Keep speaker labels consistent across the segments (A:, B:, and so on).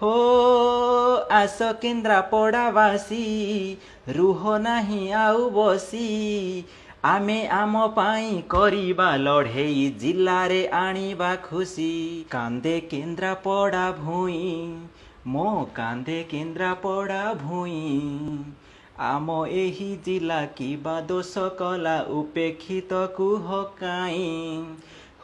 A: हो आस केन्द्रापड़ावासी रुह नाही आउ बसी आमे आम पाई करिबा लढ़ेई जिल्लारे आनिबा खुशी कांदे केन्द्रापड़ा भूई मो कांदे केन्द्रापड़ा भूई आम एही जिला किबा दोष कला उपेक्षित कुह काई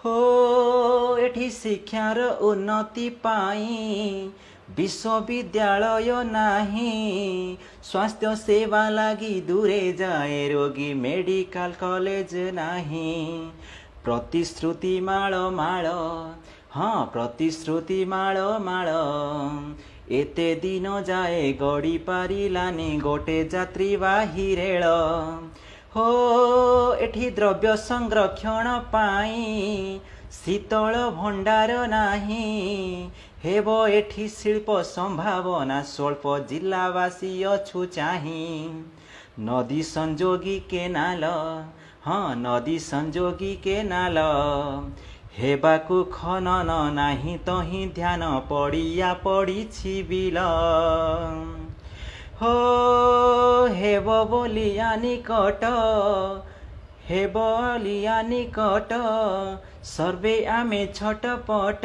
A: हो एठी शिक्षार उन्नति पाई विश्वविद्यालय नाही स्वास्थ्य सेवा लगी दूरे जाए रोगी मेडिकल कॉलेज नाही प्रतिश्रुति माळ माळ हाँ प्रतिश्रुति माळ माळ एते दिन जाए गड़ी पारिलानी गोटे यात्रीवाही रेल हो एठी द्रव्य संरक्षण पाई शीतल भंडार नाही हेब एठी शिल्प संभावना स्वल्प जिल्लावासी अछु चाही नदी संजोगी केनाल हाँ नदी संजोगी केनाल हेबाकु खनन नाही तही ध्यान पड़िया पड़िछि बिल हो हेब बोलिया निकट हेब लिया निकट सर्वे आमे छटपट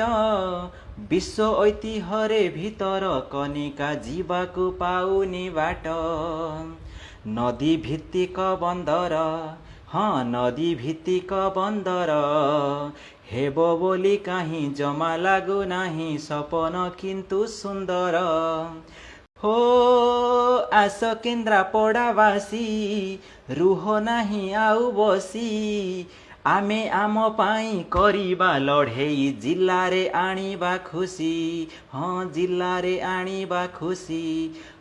A: विश्व ऐतिह्यरे भितर कनिका जीवाकु पाउनी बाट नदी भित्तिक बंदर हाँ नदी भित्तिक बंदर हेब बोली काहीं जमा लागु नाही सपन किंतु सुंदर हो आस केन्द्रापड़ावासी रुह नाही आउ बसी आमे आम पाई करिबा लढ़ेई जिल्लारे आनिबा खुशी हाँ जिल्लारे आनिबा खुशी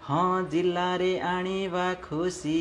A: हाँ जिल्लारे आनिबा खुशी।